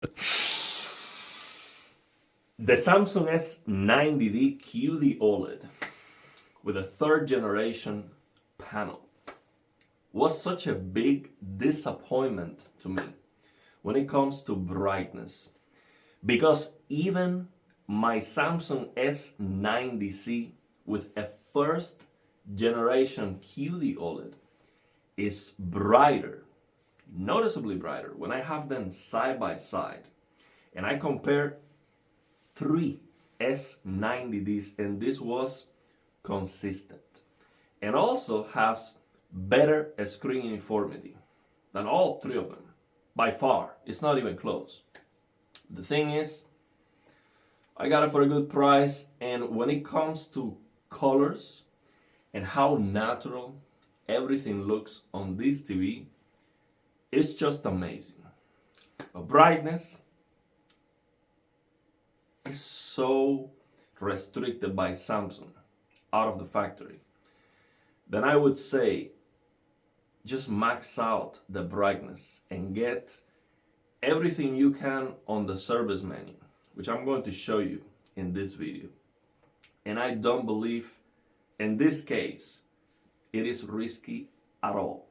The Samsung S90D QD OLED with a third generation panel was such a big disappointment to me when it comes to brightness, because even my Samsung S90C with a first generation QD OLED is brighter, noticeably brighter, when I have them side by side and I compare three S90Ds, and this was consistent and also has better screen uniformity than all three of them by far. It's not even close. The thing is, I got it for a good price, and when it comes to colors and how natural everything looks on this TV, it's just amazing. The brightness is so restricted by Samsung out of the factory, then I would say just max out the brightness and get everything you can on the service menu, which I'm going to show you in this video. And I don't believe in this case it is risky at all,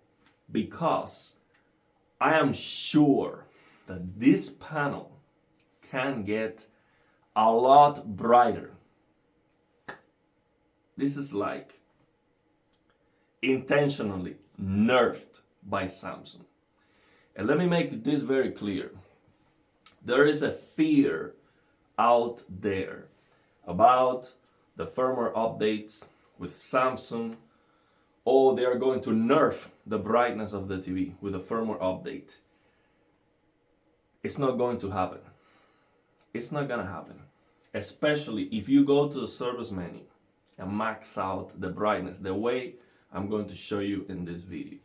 because I am sure that this panel can get a lot brighter. This is like intentionally nerfed by Samsung. And let me make this very clear. There is a fear out there about the firmware updates with Samsung. Oh, they are going to nerf the brightness of the TV with a firmware update. It's not going to happen. It's not gonna happen. Especially if you go to the service menu and max out the brightness the way I'm going to show you in this video.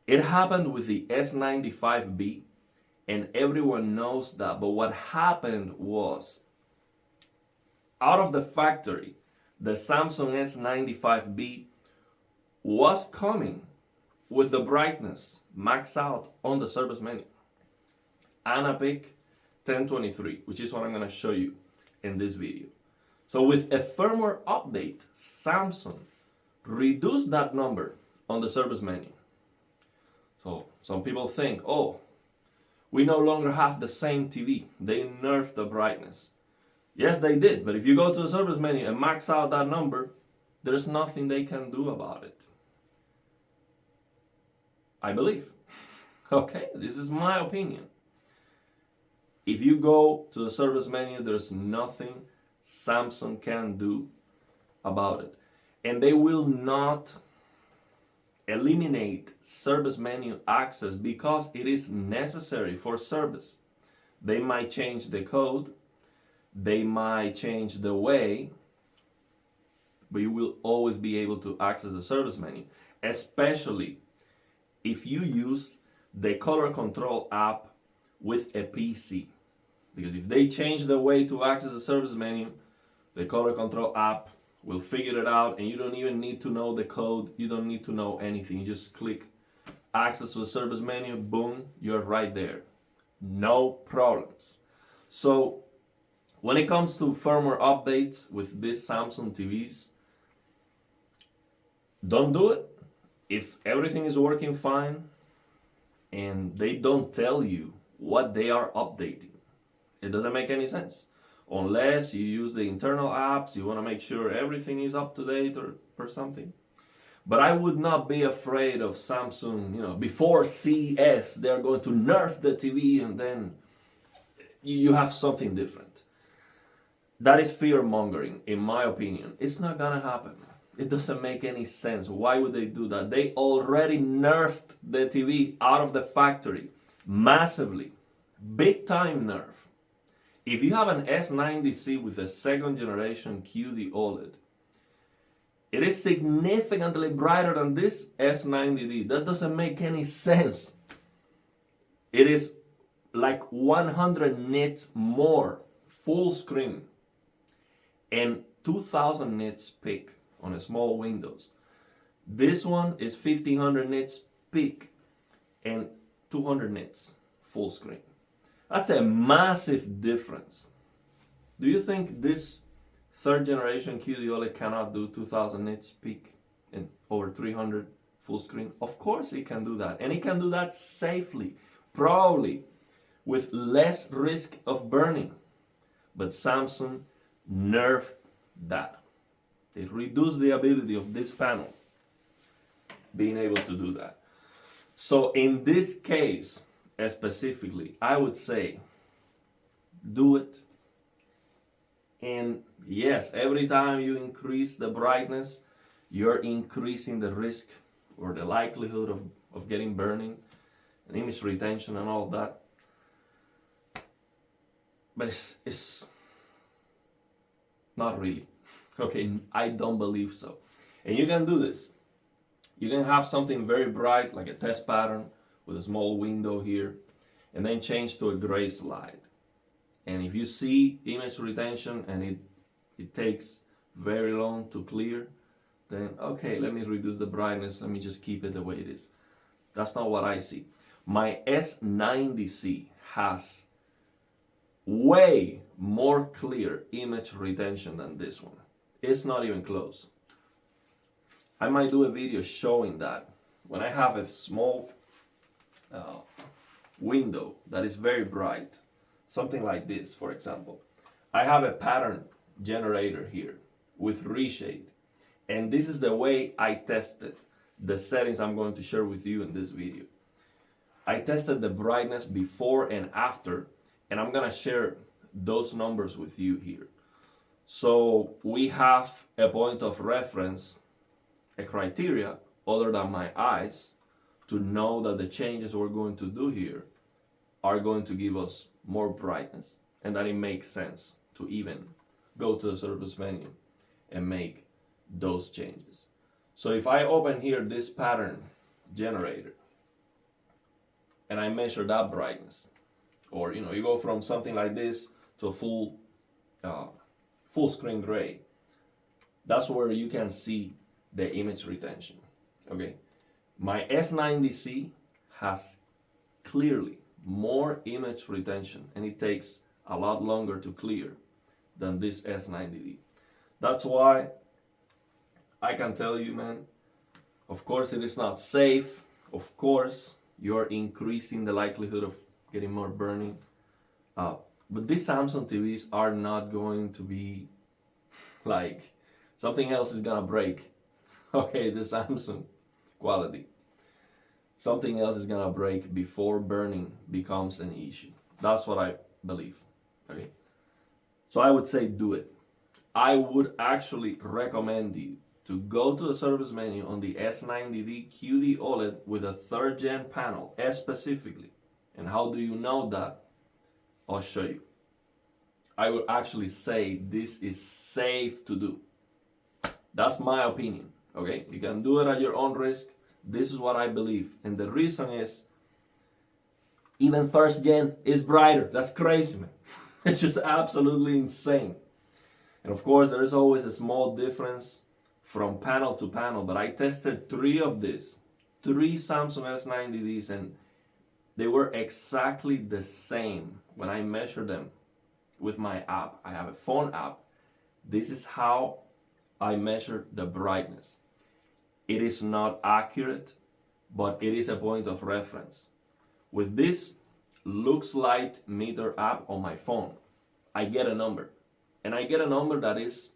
It happened with the S95B, and everyone knows that. But what happened was, out of the factory, the Samsung S95B was coming with the brightness max out on the service menu. Anapic 1023, which is what I'm going to show you in this video. So with a firmware update, Samsung reduced that number on the service menu. So some people think, oh, we no longer have the same TV. They nerfed the brightness. Yes, they did. But if you go to the service menu and max out that number, there's nothing they can do about it. I believe. Okay, this is my opinion. If you go to the service menu, there's nothing Samsung can do about it. And they will not eliminate service menu access because it is necessary for service. They might change the code, they might change the way, but you will always be able to access the service menu, especially if you use the color control app with a PC. Because if they change the way to access the service menu, the color control app will figure it out, and you don't even need to know the code. You don't need to know anything. You just click access to the service menu, boom, you're right there. No problems. So when it comes to firmware updates with these Samsung TVs, don't do it. If everything is working fine and they don't tell you what they are updating, it doesn't make any sense. Unless you use the internal apps, you want to make sure everything is up to date or something. But I would not be afraid of Samsung, before CES, they're going to nerf the TV and then you have something different. That is fear mongering, in my opinion. It's not gonna happen. It doesn't make any sense. Why would they do that? They already nerfed the TV out of the factory massively. Big time nerf. If you have an S90C with a second generation QD OLED, it is significantly brighter than this S90D. That doesn't make any sense. It is like 100 nits more full screen and 2000 nits peak on a small windows. This one is 1500 nits peak and 200 nits full screen. That's a massive difference. Do you think this third generation QD OLED cannot do 2000 nits peak and over 300 full screen? Of course it can do that, and it can do that safely, probably with less risk of burning. But Samsung nerfed that. They reduced the ability of this panel being able to do that. So in this case specifically, I would say do it. And yes, every time you increase the brightness, you're increasing the risk or the likelihood of getting burning and image retention and all of that. But it's not really. Okay, I don't believe so. And you can do this. You can have something very bright, like a test pattern with a small window here, and then change to a gray slide. And if you see image retention and it takes very long to clear, then okay, let me reduce the brightness, let me just keep it the way it is. That's not what I see. My S90C has way more clear image retention than this one. It's not even close. I might do a video showing that. When I have a small window that is very bright, something like this, for example, I have a pattern generator here with reshade, and this is the way I tested the settings I'm going to share with you in this video. I tested the brightness before and after, and I'm gonna share those numbers with you here. So we have a point of reference, a criteria other than my eyes, to know that the changes we're going to do here are going to give us more brightness, and that it makes sense to even go to the service menu and make those changes. So if I open here this pattern generator and I measure that brightness, or you go from something like this to a full screen gray, that's where you can see the image retention. Okay, my S90C has clearly more image retention, and it takes a lot longer to clear than this S90D. That's why I can tell you, man, of course it is not safe. Of course you're increasing the likelihood of getting more burning. But these Samsung TVs are not going to be like something else is gonna break. Okay, the Samsung quality. Something else is gonna break before burning becomes an issue. That's what I believe. Okay, so I would say do it. I would actually recommend you to go to the service menu on the S90D QD OLED with a third gen panel specifically. And how do you know that? I'll show you. I would actually say this is safe to do. That's my opinion. Okay, you can do it at your own risk. This is what I believe, and the reason is even first gen is brighter. That's crazy, man. It's just absolutely insane. And of course there is always a small difference from panel to panel, but I tested three Samsung S90Ds, and they were exactly the same when I measured them with my app. I have a phone app. This is how I measure the brightness. It is not accurate, but it is a point of reference. With this Lux Light Meter app on my phone, I get a number, and I get a number that is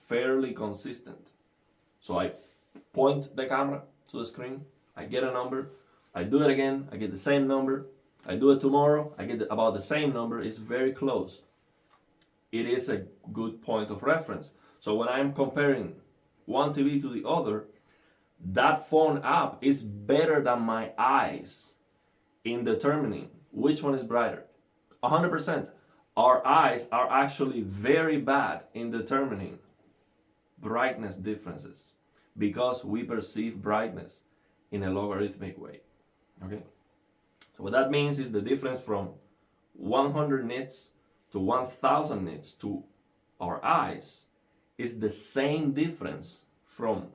fairly consistent. So I point the camera to the screen, I get a number, I do it again, I get the same number, I do it tomorrow, I get about the same number. It's very close. It is a good point of reference. So when I'm comparing one TV to the other, that phone app is better than my eyes in determining which one is brighter. 100%. Our eyes are actually very bad in determining brightness differences because we perceive brightness in a logarithmic way. Okay? So what that means is the difference from 100 nits to 1000 nits to our eyes is the same difference from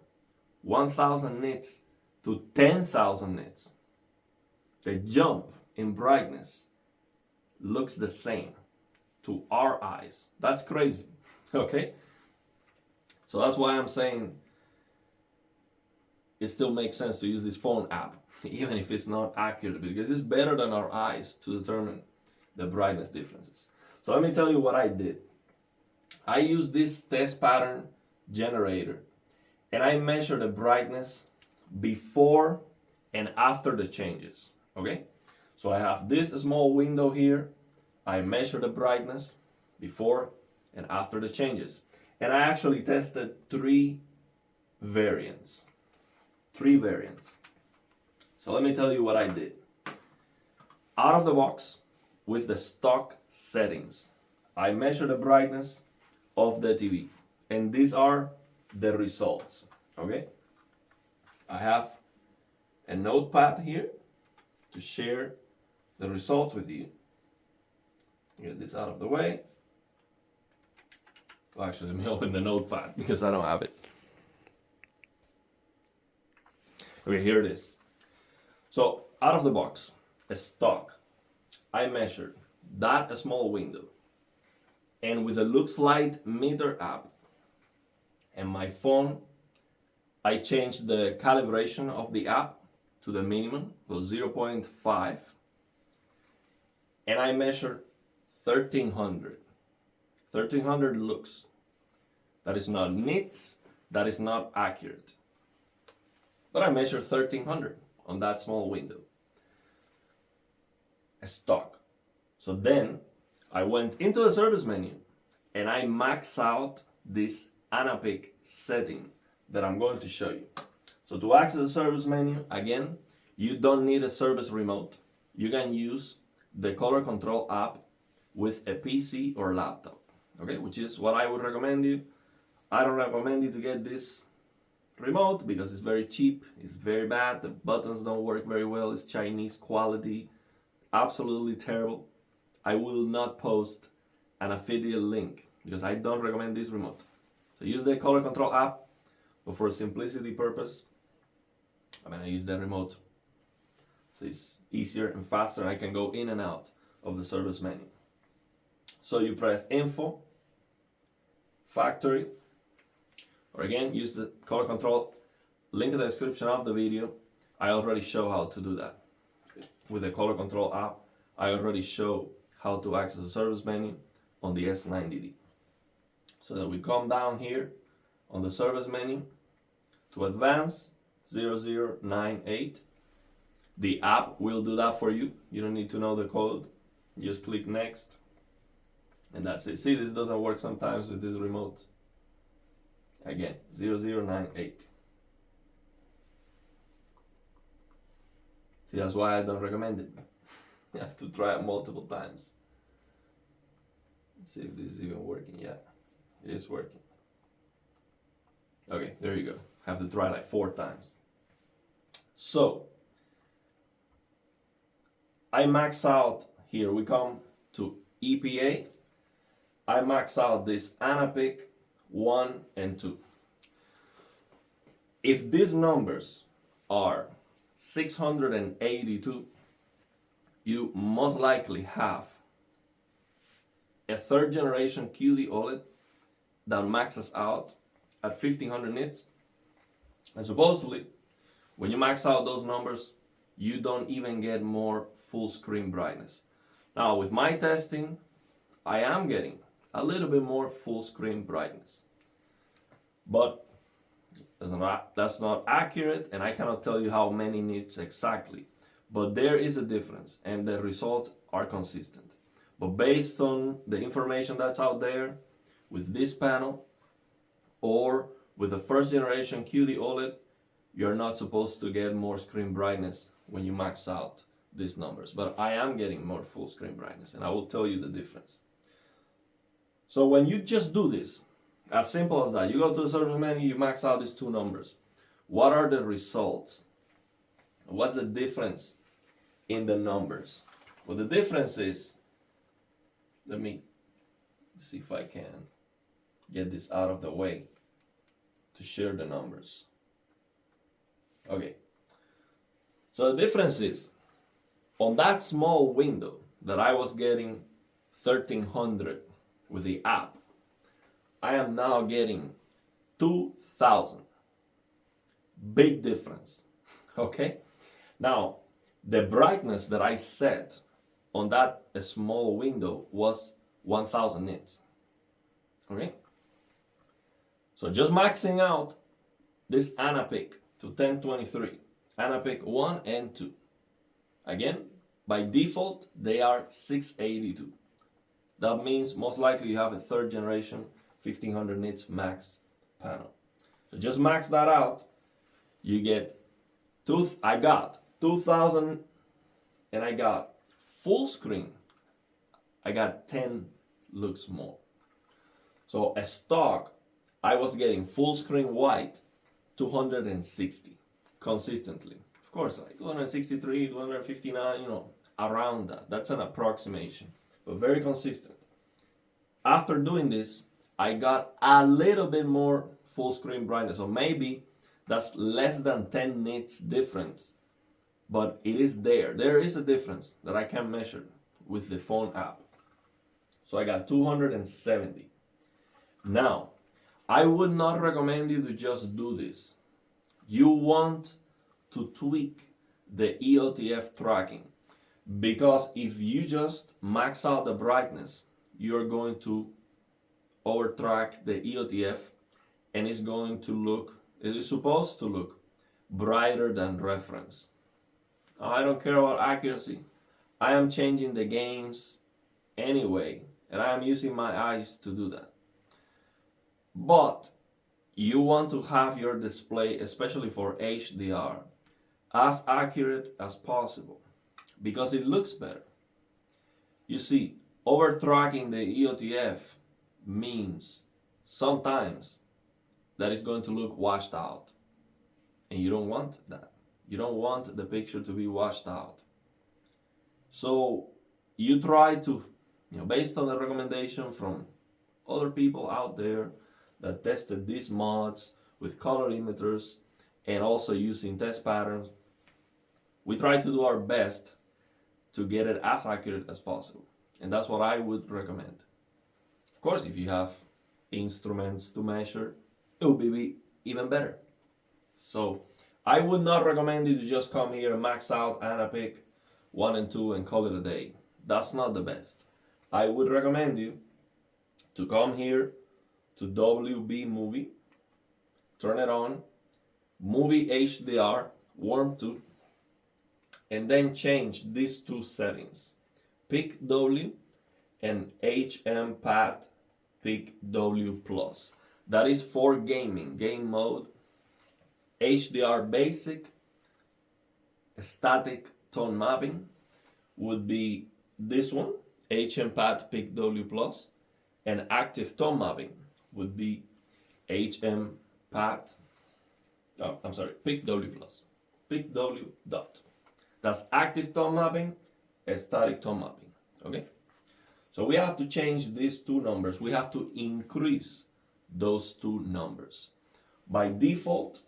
1000 nits to 10,000 nits. The jump in brightness looks the same to our eyes. That's crazy, okay? So that's why I'm saying it still makes sense to use this phone app, even if it's not accurate, because it's better than our eyes to determine the brightness differences. So let me tell you what I did. I used this test pattern generator, and I measured the brightness before and after the changes, okay? So I have this small window here. I measure the brightness before and after the changes. And I actually tested three variants. So let me tell you what I did. Out of the box, with the stock settings, I measure the brightness of the TV. And these are the results, okay? I have a notepad here to share the results with you. Get this out of the way. Well, actually, let me open the notepad because I don't have it. Okay, here it is. So, out of the box, a stock, I measured that small window. And with the Lux Light meter app and my phone, I changed the calibration of the app to the minimum, so 0.5. And I measured 1300. 1300 lux. That is not nits, that is not accurate. But I measured 1300 on that small window. A stock. So then I went into the service menu and I max out this Anapic setting that I'm going to show you. So to access the service menu, again, you don't need a service remote. You can use the color control app with a PC or laptop, okay, which is what I would recommend you. I don't recommend you to get this remote because it's very cheap, it's very bad, the buttons don't work very well, it's Chinese quality, absolutely terrible. I will not post an affiliate link because I don't recommend this remote. So use the color control app, but for simplicity purpose, I use the remote. So it's easier and faster. I can go in and out of the service menu. So you press Info, Factory, or again, use the color control. Link in the description of the video. I already show how to do that. With the color control app, I already show how to access the service menu on the S90D. So that we come down here on the service menu to Advanced 0098. The app will do that for you. You don't need to know the code. Just click Next. And that's it. See, this doesn't work sometimes with this remote. Again, 0098. See, that's why I don't recommend it. You have to try it multiple times. Let's see if this is even working. Yeah, it is working. Okay, there you go. Have to try like 4 times. So, I max out here. We come to EPA. I max out this Anapic 1 and 2. If these numbers are 682, you most likely have a 3rd generation QD OLED that maxes out at 1500 nits. And supposedly, when you max out those numbers, you don't even get more full screen brightness. Now, with my testing, I am getting a little bit more full screen brightness. But that's not accurate, and I cannot tell you how many nits exactly. But there is a difference, and the results are consistent. But based on the information that's out there, with this panel, or with the 1st generation QD OLED, you're not supposed to get more screen brightness when you max out these numbers. But I am getting more full screen brightness, and I will tell you the difference. So when you just do this, as simple as that, you go to the service menu, you max out these 2 numbers. What are the results? What's the difference in the numbers? Well, the difference is, let me see if I can get this out of the way to share the numbers. Okay. So the difference is, on that small window, that I was getting 1300 with the app, I am now getting 2000. Big difference. Okay? Now, the brightness that I set on that small window was 1000 nits. Okay? So just maxing out this Anapic to 1023, Anapic 1 and 2. Again, by default, they are 682. That means most likely you have a third generation 1500 nits max panel. So just max that out, you get I got 2000, and I got full screen. I got 10 looks more. So a stock, I was getting full screen white 260 consistently. Of course, like 263, 259, around that. That's an approximation, but very consistent. After doing this, I got a little bit more full screen brightness. So maybe that's less than 10 nits difference, but it is there. There is a difference that I can measure with the phone app. So I got 270. Now, I would not recommend you to just do this. You want to tweak the EOTF tracking, because if you just max out the brightness, you're going to overtrack the EOTF, and it's going to look, it is supposed to look brighter than reference. I don't care about accuracy. I am changing the games anyway, and I am using my eyes to do that. But you want to have your display, especially for HDR, as accurate as possible, because it looks better. You see, overtracking the EOTF means sometimes that it's going to look washed out, and you don't want that. You don't want the picture to be washed out. So you try to, based on the recommendation from other people out there that tested these mods with colorimeters and also using test patterns, we try to do our best to get it as accurate as possible. And that's what I would recommend. Of course, if you have instruments to measure, it will be even better. So I would not recommend you to just come here and max out Anapic 1 and 2 and call it a day. That's not the best. I would recommend you to come here to WB Movie, turn it on, Movie HDR, warm to, and then change these two settings, Pick W and HM Pad Pick W Plus. That is for gaming, game mode. HDR basic, static tone mapping would be this one, HM Pad Pick W Plus, and active tone mapping would be HM Pad, Pick W Plus, Pick W dot. That's active tone mapping, static tone mapping, okay? So we have to change these two numbers. We have to increase those two numbers. By default,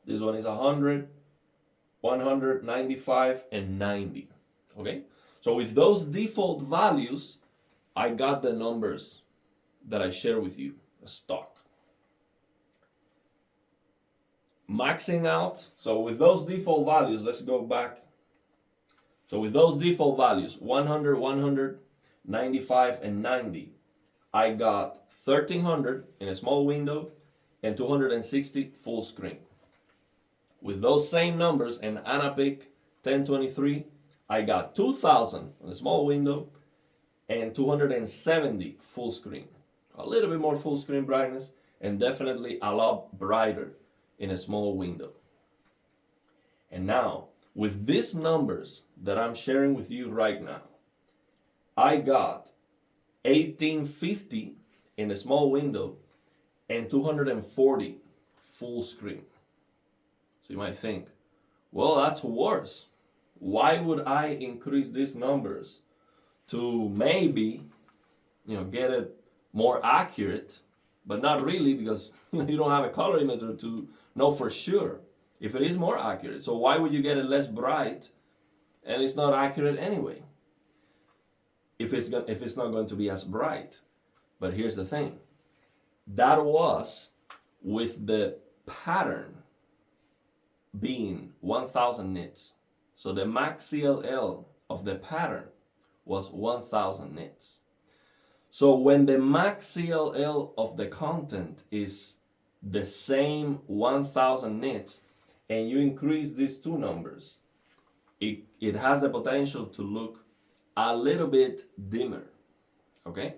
this one is 100, 100, 95, and 90, okay? So with those default values, I got the numbers that I share with you, a stock. Maxing out, so with those default values, let's go back. So with those default values, 100, 100, 95, and 90, I got 1300 in a small window and 260 full screen. With those same numbers and Anapic 1023, I got 2000 in a small window and 270 full screen. A little bit more full screen brightness, and definitely a lot brighter in a small window. And now, with these numbers that I'm sharing with you right now, I got 1850 in a small window and 240 full screen. So you might think, well, that's worse. Why would I increase these numbers to maybe, get it more accurate, but not really, because you don't have a colorimeter to know for sure if it is more accurate. So why would you get it less bright and it's not accurate anyway? if it's not going to be as bright. But here's the thing. That was with the pattern being 1000 nits. So the max CLL of the pattern was 1000 nits. So when the max CLL of the content is the same 1000 nits and you increase these two numbers, it has the potential to look a little bit dimmer, okay?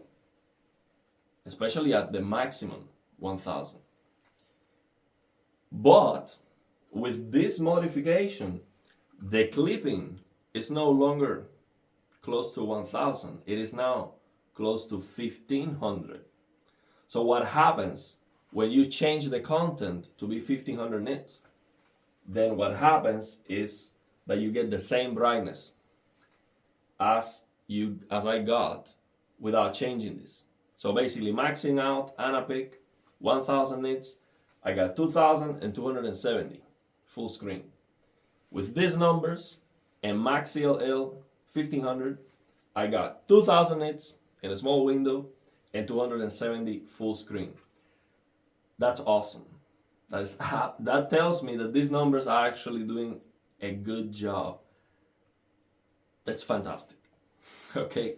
Especially at the maximum 1000. But with this modification, the clipping is no longer close to 1000. It is now close to 1500. So what happens when you change the content to be 1500 nits? Then what happens is that you get the same brightness as I got without changing this. So basically maxing out Anapic 1000 nits, I got 2270 full screen. With these numbers and max CLL 1500, I got 2000 nits in a small window and 270 full screen. That's awesome. That tells me that these numbers are actually doing a good job. That's fantastic. Okay,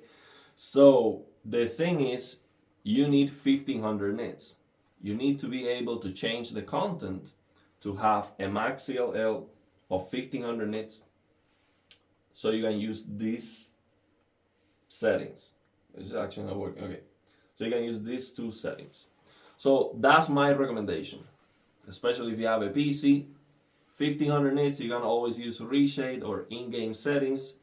so the thing is, you need 1500 nits. You need to be able to change the content to have a max CLL of 1500 nits, so you can use these settings. This is actually not working. Okay, so you can use these two settings. So that's my recommendation, especially if you have a PC. 1500 nits, you can always use reshade or in-game settings.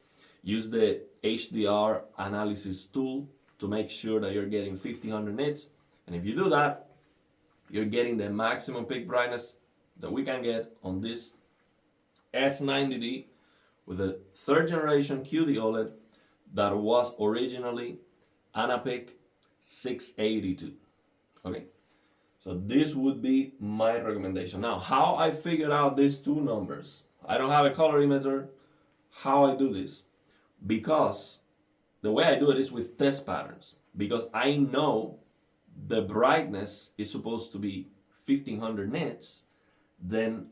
Use the HDR analysis tool to make sure that you're getting 1500 nits. And if you do that, you're getting the maximum peak brightness that we can get on this S90D with a 3rd generation QD OLED that was originally Anapic 682. Okay, so this would be my recommendation. Now, how I figured out these two numbers, I don't have a colorimeter. How I do this? Because the way I do it is with test patterns. Because I know the brightness is supposed to be 1500 nits, then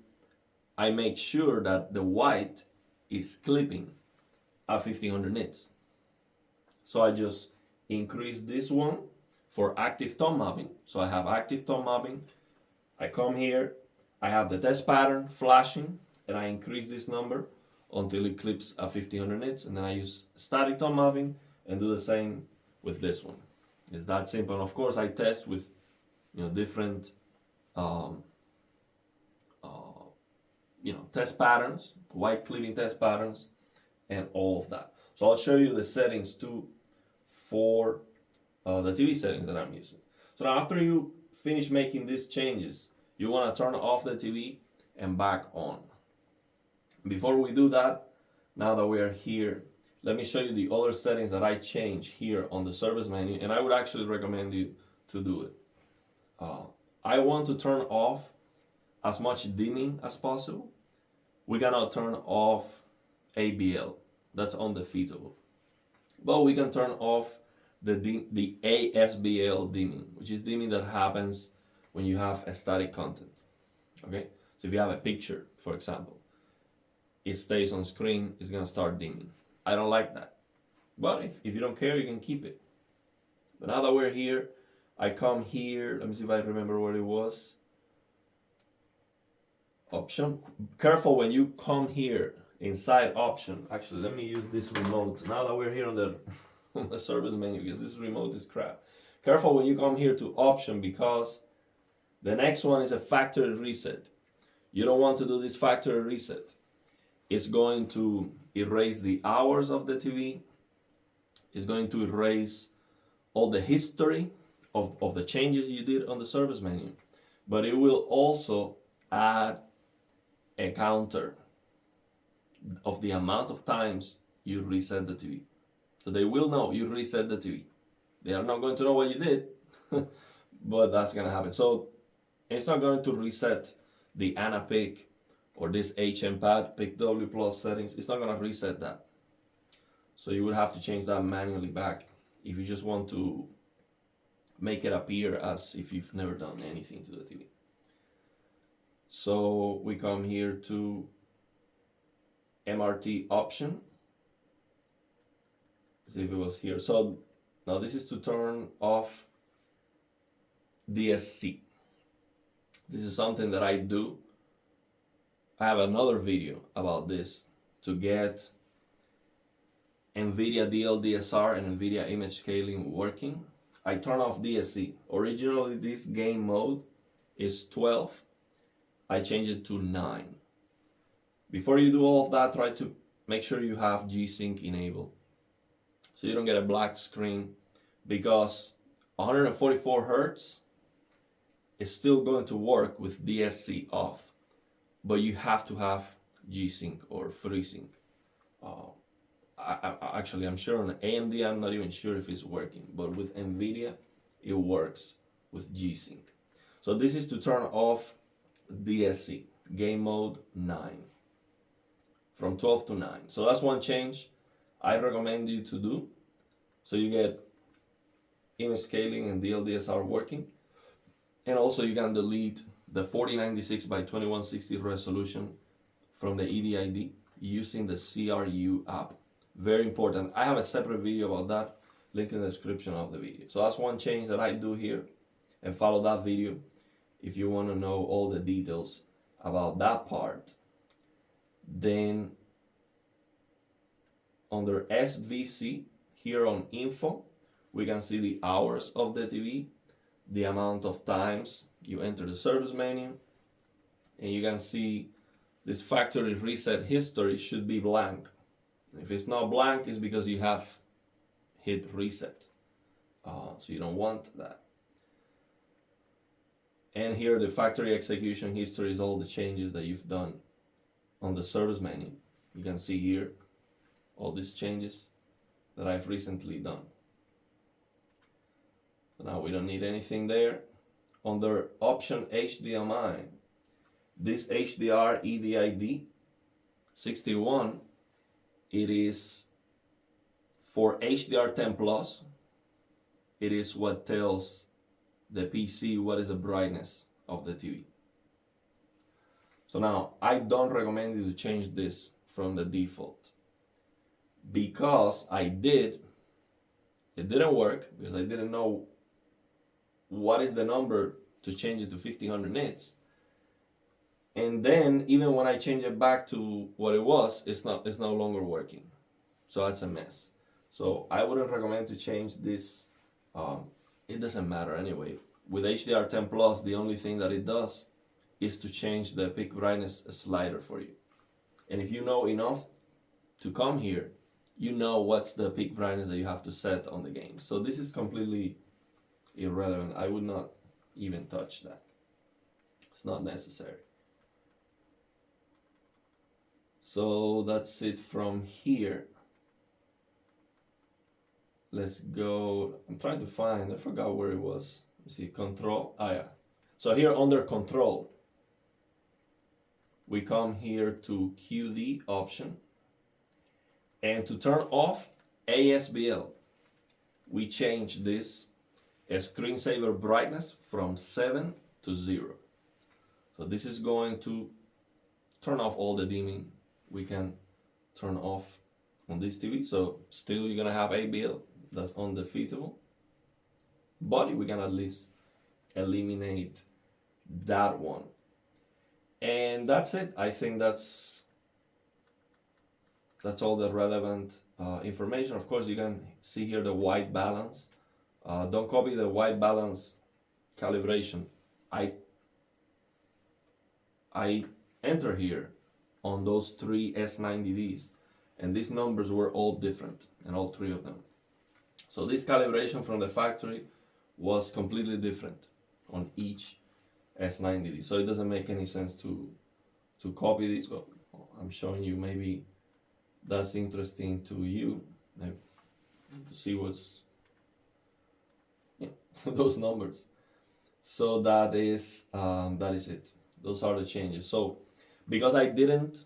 I make sure that the white is clipping at 1500 nits. So I just increase this one for active tone mapping. So I have active tone mapping. I come here, I have the test pattern flashing, and I increase this number until it clips at 1500 nits, and then I use static tone mapping and do the same with this one. It's that simple. And of course, I test with different test patterns, white clipping test patterns, and all of that. So I'll show you the settings too for the TV settings that I'm using. So now after you finish making these changes, you want to turn off the TV and back on. Before we do that, now that we are here, let me show you the other settings that I change here on the service menu, and I would actually recommend you to do it. I want to turn off as much dimming as possible. We cannot turn off ABL, that's undefeatable. But we can turn off the ASBL dimming, which is dimming that happens when you have a static content. Okay, so if you have a picture, for example, it stays on screen, it's gonna start dimming. I don't like that. But if you don't care, you can keep it. But now that we're here, I come here, let me see if I remember what it was. Option. Careful when you come here inside option. Actually, let me use this remote. Now that we're here on the service menu, because this remote is crap. Careful when you come here to option, because the next one is a factory reset. You don't want to do this factory reset. It's going to erase the hours of the TV. It's going to erase all the history of the changes you did on the service menu. But it will also add a counter of the amount of times you reset the TV. So they will know you reset the TV. They are not going to know what you did, but that's going to happen. So it's not going to reset the Anapic or this HM pad, PIC W plus settings. It's not going to reset that. So you would have to change that manually back if you just want to make it appear as if you've never done anything to the TV. So we come here to MRT option. See if it was here. So now this is to turn off DSC. This is something that I do. I have another video about this to get Nvidia DLDSR and Nvidia image scaling working. I turn off DSC. Originally this game mode is 12. I change it to 9. Before you do all of that, try to make sure you have G-Sync enabled, so you don't get a black screen, because 144 Hertz is still going to work with DSC off, but you have to have G-Sync or FreeSync. Actually, I'm sure on AMD, I'm not even sure if it's working, but with Nvidia, it works with G-Sync. So this is to turn off DSC, game mode 9, from 12 to 9. So that's one change I recommend you to do. So you get image scaling and DLDSR working. And also you can delete the 4096 by 2160 resolution from the EDID using the CRU app. Very important. I have a separate video about that, link in the description of the video. So that's one change that I do here, and follow that video if you want to know all the details about that part. Then under SVC, here on info, we can see the hours of the TV, the amount of times you enter the service menu, and you can see this factory reset history should be blank. If it's not blank, it's because you have hit reset. So you don't want that. And here the factory execution history is all the changes that you've done on the service menu. You can see here all these changes that I've recently done. So now we don't need anything there. Under option HDMI, this HDR EDID 61, it is for HDR10 Plus. It is what tells the PC what is the brightness of the TV. So now I don't recommend you to change this from the default, because it didn't work, because I didn't know what is the number to change it to 1500 nits. And then even when I change it back to what it was, it's no longer working. So that's a mess. So I wouldn't recommend to change this. It doesn't matter anyway. With HDR10 Plus, the only thing that it does is to change the peak brightness slider for you. And if you know enough to come here, you know what's the peak brightness that you have to set on the game. So this is completely irrelevant. I would not even touch that. It's not necessary. So that's it from here. Let's go. I'm trying to find, I forgot where it was. Let's see, control. Yeah. So here under control, we come here to QD option. And to turn off ASBL, we change this screensaver brightness from 7 to 0. So this is going to turn off all the dimming we can turn off on this TV. So still you're gonna have ABL, that's undefeatable, but we can at least eliminate that one. And that's it. I think that's all the relevant information. Of course, you can see here the white balance. Don't copy the white balance calibration. I enter here on those 3 S90Ds, and these numbers were all different, and all 3 of them. So this calibration from the factory was completely different on each S90D. So it doesn't make any sense to copy this. Well, I'm showing you, maybe that's interesting to you, maybe, to see what's those numbers. So that is it. Those are the changes. So because I didn't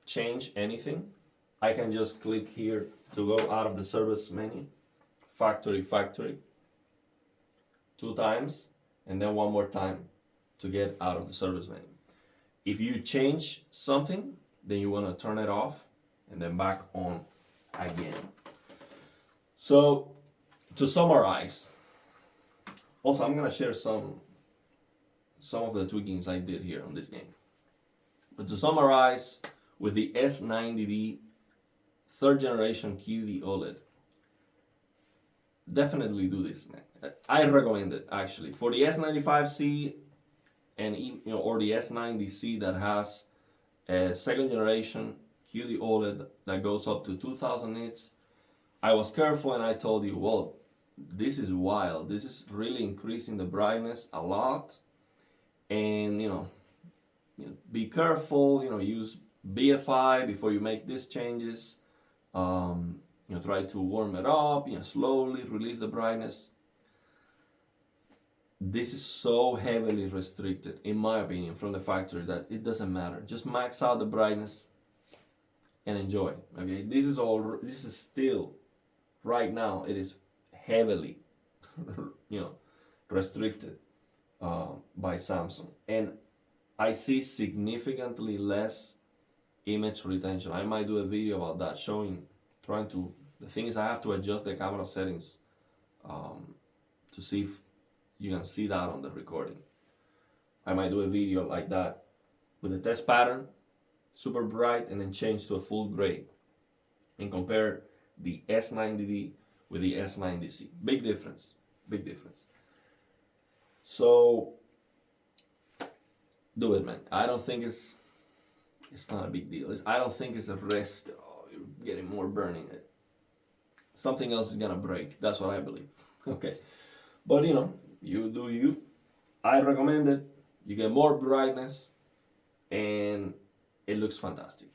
change anything, I can just click here to go out of the service menu, factory, 2 times, and then one more time to get out of the service menu. If you change something, then you want to turn it off and then back on again. So to summarize, also I'm gonna share some of the tweakings I did here on this game. But to summarize, with the S90D 3rd generation QD OLED, definitely do this, man. I recommend it actually. For the S95C and or the S90C that has a 2nd generation QD OLED that goes up to 2000 nits, I was careful and I told you, well, this is wild. This is really increasing the brightness a lot, and be careful. Use BFI before you make these changes. Try to warm it up. Slowly release the brightness. This is so heavily restricted, in my opinion, from the factory that it doesn't matter. Just max out the brightness and enjoy. Okay, this is still right now. It is heavily, restricted by Samsung, and I see significantly less image retention. I might do a video about that, the thing is I have to adjust the camera settings to see if you can see that on the recording. I might do a video like that with a test pattern, super bright, and then change to a full gray and compare the S90D with the S90C. Big difference. So do it, man. I don't think it's not a big deal. I don't think it's a risk. Oh, you're getting more burning. Something else is gonna break. That's what I believe. Okay, but you do you. I recommend it. You get more brightness, and it looks fantastic.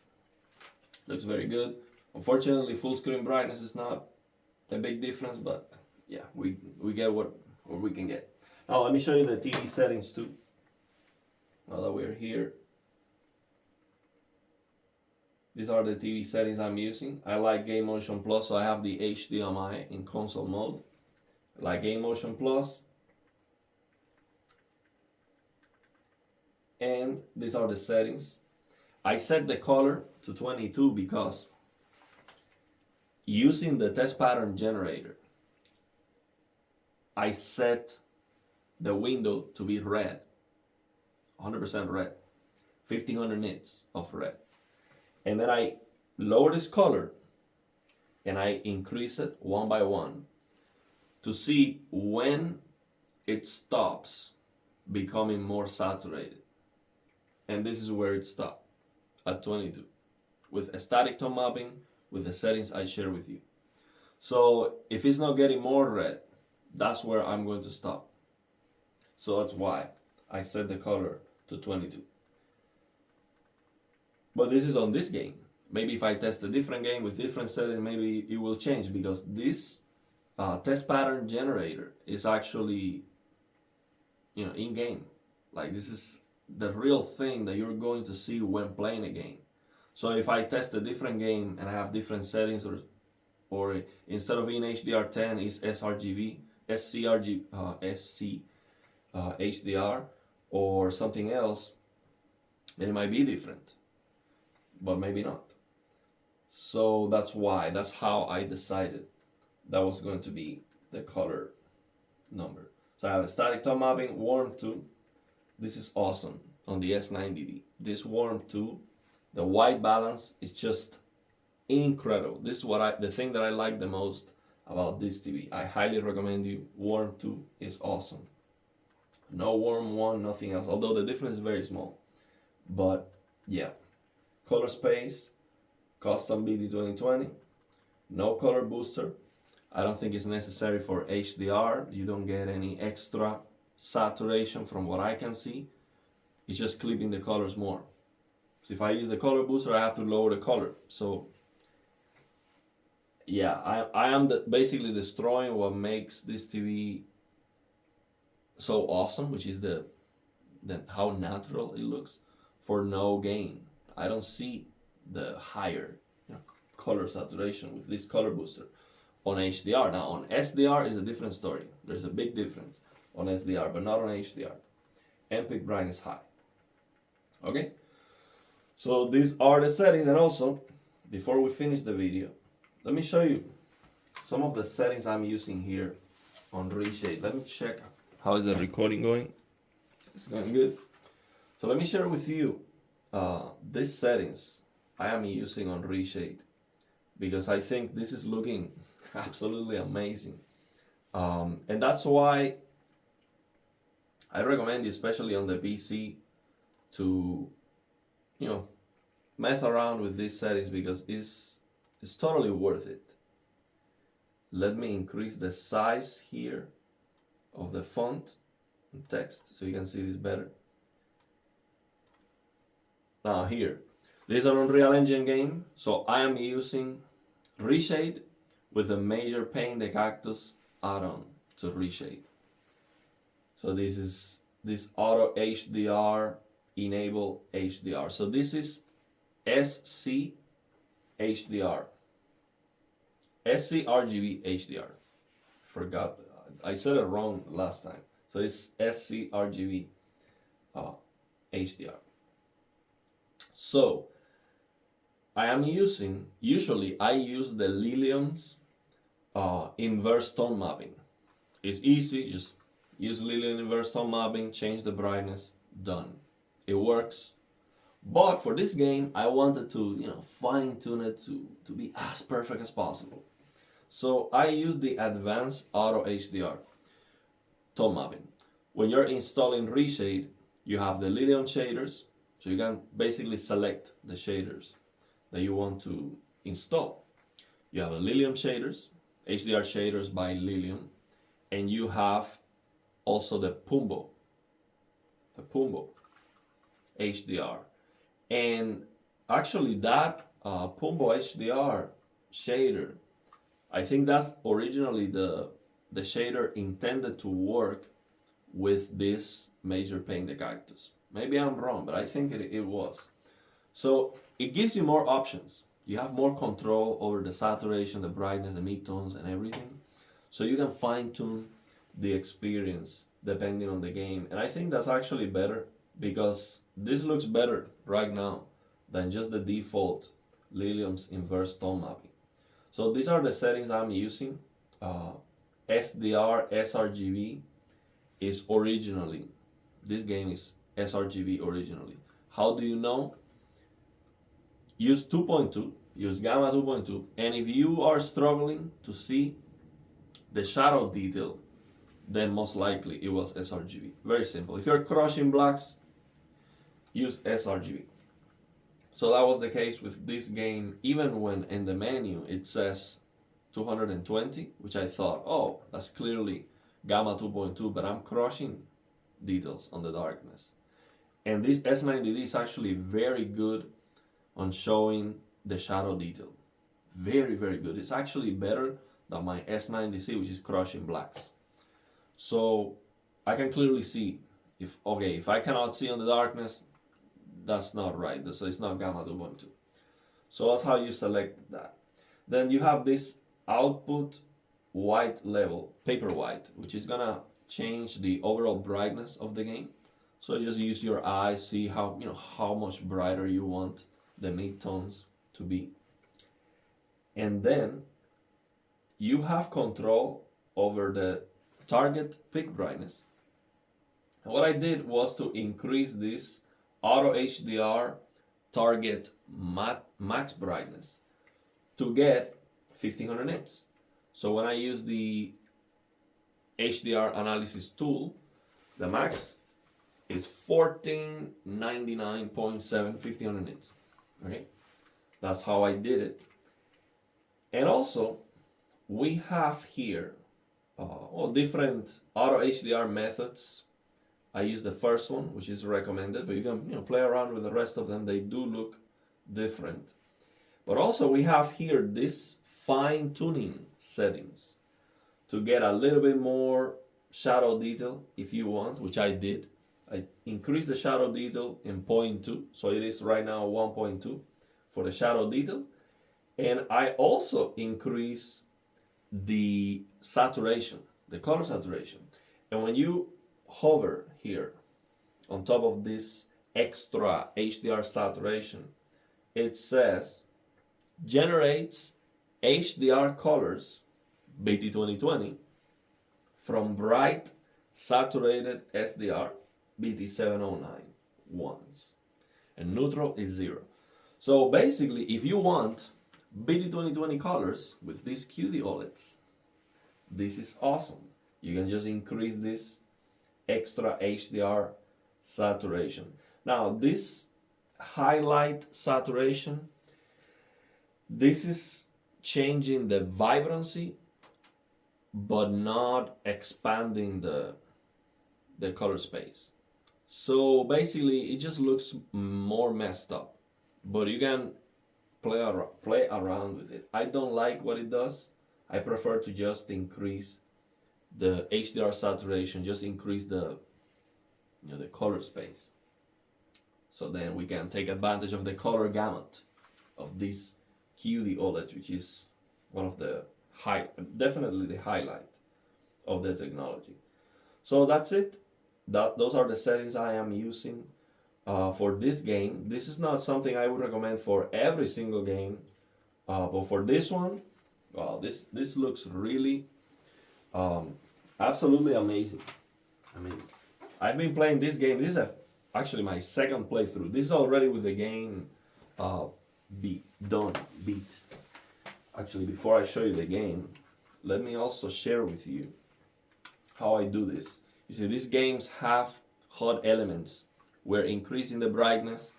Looks very good. Unfortunately, full screen brightness is not a big difference, but yeah, we get what we can get. Now let me show you the TV settings too. Now that we're here, these are the TV settings I'm using. I like Game Motion Plus, so I have the HDMI in console mode. I like Game Motion Plus. And these are the settings. I set the color to 22 because using the test pattern generator, I set the window to be red, 100% red, 1500 nits of red. And then I lower this color and I increase it one by one to see when it stops becoming more saturated. And this is where it stopped, at 22, with a static tone mapping, with the settings I share with you. So if it's not getting more red, that's where I'm going to stop. So that's why I set the color to 22. But this is on this game. Maybe if I test a different game with different settings, maybe it will change, because this test pattern generator is actually, in game. Like, this is the real thing that you're going to see when playing a game. So if I test a different game and I have different settings, or instead of being HDR10 is sRGB, SC HDR, or something else, then it might be different, but maybe not. So that's how I decided that was going to be the color number. So I have a static tone mapping, warm 2. This is awesome on the S90D. This warm 2, the white balance is just incredible. This is the thing that I like the most about this TV. I highly recommend you. Warm 2 is awesome. No warm 1, nothing else. Although the difference is very small. But yeah, color space, custom BD 2020, no color booster. I don't think it's necessary for HDR. You don't get any extra saturation from what I can see. It's just clipping the colors more. So if I use the color booster, I have to lower the color. So yeah, I am basically destroying what makes this TV so awesome, which is the how natural it looks, for no gain. I don't see the higher color saturation with this color booster on HDR. Now on SDR is a different story. There's a big difference on SDR, but not on HDR. And peak brightness high. Okay? So these are the settings, and also, before we finish the video, let me show you some of the settings I'm using here on Reshade. Let me check how is the recording going. It's going good. So let me share with you these settings I am using on Reshade, because I think this is looking absolutely amazing. And that's why I recommend you, especially on the PC, to mess around with these settings, because it's totally worth it. Let me increase the size here of the font and text so you can see this better. Now here, this is an Unreal Engine game, so I am using Reshade with the Major Paint the Cactus add-on to Reshade. So this is this Auto HDR, Enable HDR. So this is SC HDR. SC RGB HDR. Forgot, I said it wrong last time. So it's SC RGB HDR. So I am using, usually I use the Lilium's inverse tone mapping. It's easy, just use Lilium inverse tone mapping, change the brightness, done. It works. But for this game, I wanted to, fine tune it to be as perfect as possible. So I use the Advanced Auto HDR tone mapping. When you're installing Reshade, you have the Lilium shaders, so you can basically select the shaders that you want to install. You have the Lilium shaders, HDR shaders by Lilium, and you have also the Pumbo HDR. And actually that Pumbo HDR shader, I think that's originally the shader intended to work with this Major Paint the Cactus. Maybe I'm wrong, but I think it was. So it gives you more options. You have more control over the saturation, the brightness, the midtones, and everything. So you can fine tune the experience depending on the game. And I think that's actually better, because this looks better right now than just the default Lilium's inverse tone mapping. So these are the settings I'm using. SDR sRGB is originally, this game is sRGB originally. How do you know? Use 2.2, use Gamma 2.2, and if you are struggling to see the shadow detail, then most likely it was sRGB. Very simple. If you're crushing blacks, use sRGB. So that was the case with this game, even when in the menu it says 220, which I thought, oh, that's clearly Gamma 2.2, but I'm crushing details on the darkness. And this S90D is actually very good on showing the shadow detail. Very, very good. It's actually better than my S90C, which is crushing blacks. So I can clearly see if I cannot see on the darkness, that's not right. So it's not Gamma 2.2. So that's how you select that. Then you have this output white level, paper white, which is gonna change the overall brightness of the game. So just use your eyes, see how much brighter you want the midtones to be. And then you have control over the target peak brightness. And what I did was to increase this Auto HDR target max brightness to get 1500 nits. So when I use the HDR analysis tool, the max is 1499.7, 1500 nits. Okay, that's how I did it. And also, we have here different Auto HDR methods. I use the first one, which is recommended, but you can play around with the rest of them. They do look different. But also we have here this fine-tuning settings to get a little bit more shadow detail if you want, which I did. I increased the shadow detail in 0.2, so it is right now 1.2 for the shadow detail. And I also increase the saturation, the color saturation. And when you hover here on top of this extra HDR saturation, it says generates HDR colors BT2020 from bright saturated SDR BT709 ones, and neutral is 0. So basically, if you want BT2020 colors with these QD OLEDs, this is awesome. You can just increase this extra HDR saturation. Now this highlight saturation, this is changing the vibrancy but not expanding the color space. So basically it just looks more messed up, but you can play around with it. I don't like what it does. I prefer to just increase the HDR saturation, just increase the the color space. So then we can take advantage of the color gamut of this QD OLED, which is one of the definitely the highlight of the technology. So that's it. Those are the settings I am using for this game. This is not something I would recommend for every single game, but for this one, well, this looks really absolutely amazing. I mean, I've been playing this game. This is actually my second playthrough. This is already with the game beat. Actually, before I show you the game, let me also share with you how I do this. You see, these games have HUD elements. We're increasing the brightness,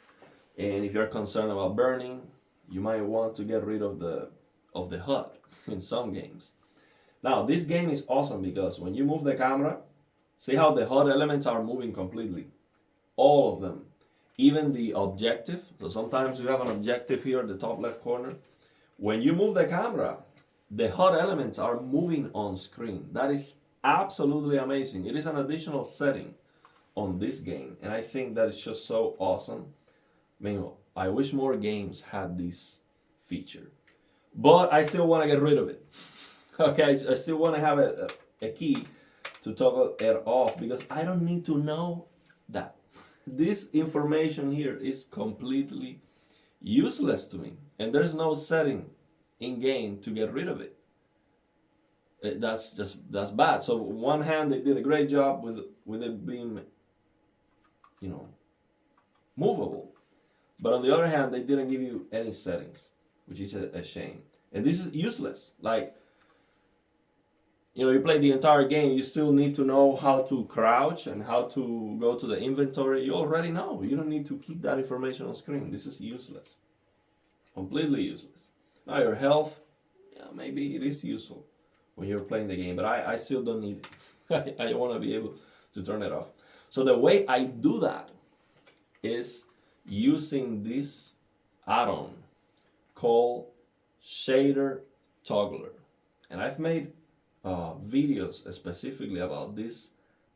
and if you're concerned about burning, you might want to get rid of the HUD in some games. Now, this game is awesome because when you move the camera, see how the HUD elements are moving completely. All of them. Even the objective. So sometimes you have an objective here at the top left corner. When you move the camera, the HUD elements are moving on screen. That is absolutely amazing. It is an additional setting on this game, and I think that is just so awesome. I mean, I wish more games had this feature, but I still want to get rid of it. Okay, I still want to have a key to toggle it off because I don't need to know that. This information here is completely useless to me, and there's no setting in game to get rid of it. That's bad. So on one hand, they did a great job with it being, movable, but on the other hand, they didn't give you any settings, which is a shame. And this is useless. Like, you play the entire game, you still need to know how to crouch and how to go to the inventory. You already know. You don't need to keep that information on screen. This is useless. Completely useless. Now your health, maybe it is useful when you're playing the game, but I still don't need it. I want to be able to turn it off. So the way I do that is using this add-on called Shader Toggler. And I've made videos specifically about this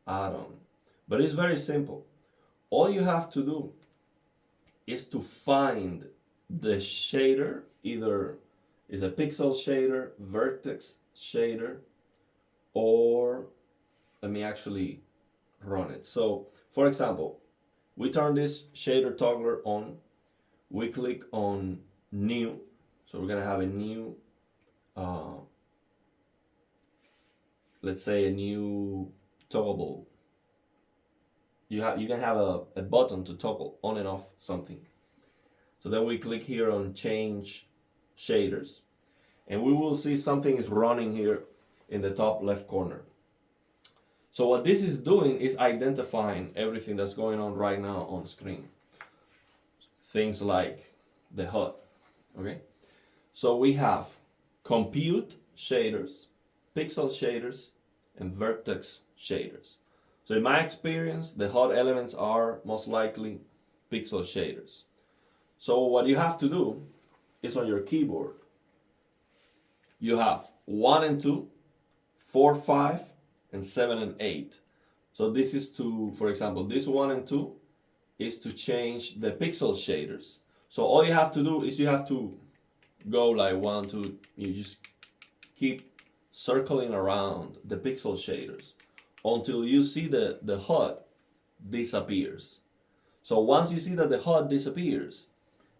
add-on, but it's very simple. All you have to do is to find the shader, either is a pixel shader, vertex shader, or let me actually run it. So for example, we turn this shader toggler on, we click on new, so we're gonna have a new let's say a new toggle. You can have a button to toggle on and off something. So then we click here on change shaders, and we will see something is running here in the top left corner. So what this is doing is identifying everything that's going on right now on screen. Things like the HUD, okay? So we have compute shaders, pixel shaders, and vertex shaders. So in my experience, the HUD elements are most likely pixel shaders. So what you have to do is on your keyboard, you have 1 and 2, 4, 5, and 7 and 8. So this is to, for example, this 1 and 2 is to change the pixel shaders. So all you have to do is you have to go like 1, 2, you just keep circling around the pixel shaders until you see the HUD disappears. So once you see that the HUD disappears,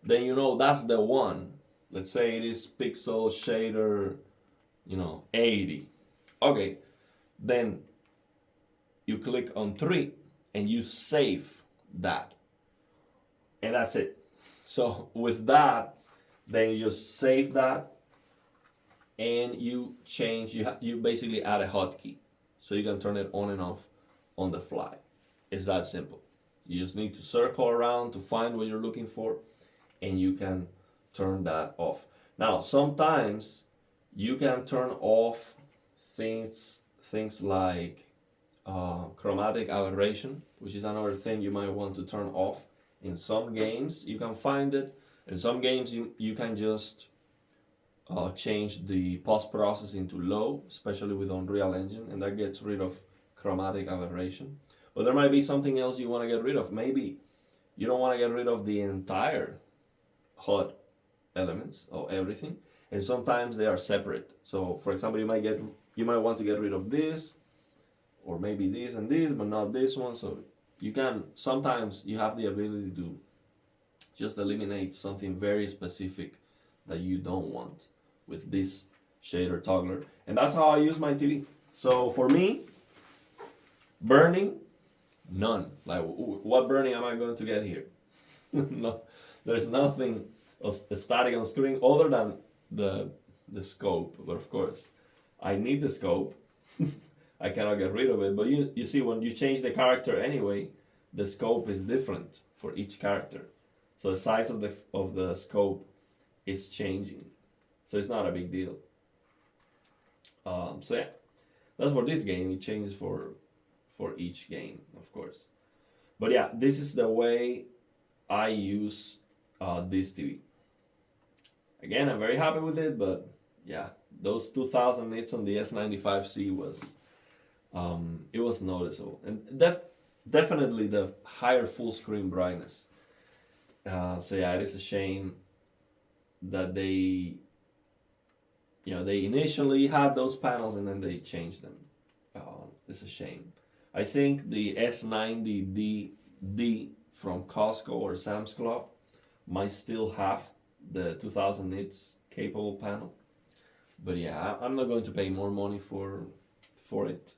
then you know that's the one. Let's say it is pixel shader, 80. Okay, then you click on 3 and you save that. And that's it. So with that, then you just save that and you change, you basically add a hotkey. So you can turn it on and off on the fly. It's that simple. You just need to circle around to find what you're looking for and you can turn that off. Now, sometimes you can turn off things like chromatic aberration, which is another thing you might want to turn off. In some games, you can find it. In some games, you can just change the post-processing to low, especially with Unreal Engine, and that gets rid of chromatic aberration. But there might be something else you want to get rid of. Maybe you don't want to get rid of the entire HUD elements or everything, and sometimes they are separate. So, for example, you might want to get rid of this, or maybe this and this, but not this one. So sometimes you have the ability to just eliminate something very specific that you don't want with this shader toggler. And that's how I use my TV. So for me, burning, none. Like, what burning am I going to get here? No, there's nothing static on screen other than the scope. But of course, I need the scope. I cannot get rid of it. But you see, when you change the character anyway, the scope is different for each character. So the size of the scope is changing. So it's not a big deal. So yeah, that's for this game. It changes for each game, of course. But yeah, this is the way I use this TV. Again, I'm very happy with it, but yeah, those 2000 nits on the S95C it was noticeable, and definitely the higher full screen brightness. So yeah, it is a shame that they initially had those panels and then they changed them. It's a shame. I think the S90D from Costco or Sam's Club might still have the 2000 nits capable panel, but yeah, I'm not going to pay more money for it.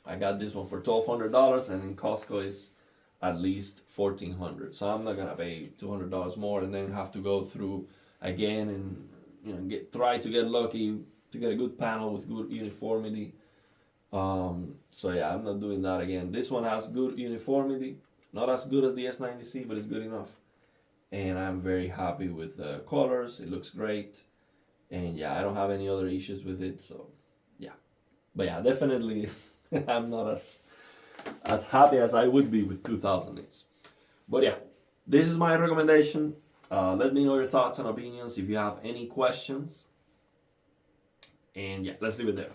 I got this one for $1,200, and in Costco is at least $1,400. So I'm not gonna pay $200 more and then have to go through again and try to get lucky to get a good panel with good uniformity. So yeah, I'm not doing that again. This one has good uniformity, not as good as the S90C, but it's good enough. And I'm very happy with the colors. It looks great, and yeah, I don't have any other issues with it. So yeah, but yeah, definitely. I'm not as happy as I would be with 2000 nits. But yeah, this is my recommendation. Let me know your thoughts and opinions if you have any questions. And yeah, let's leave it there.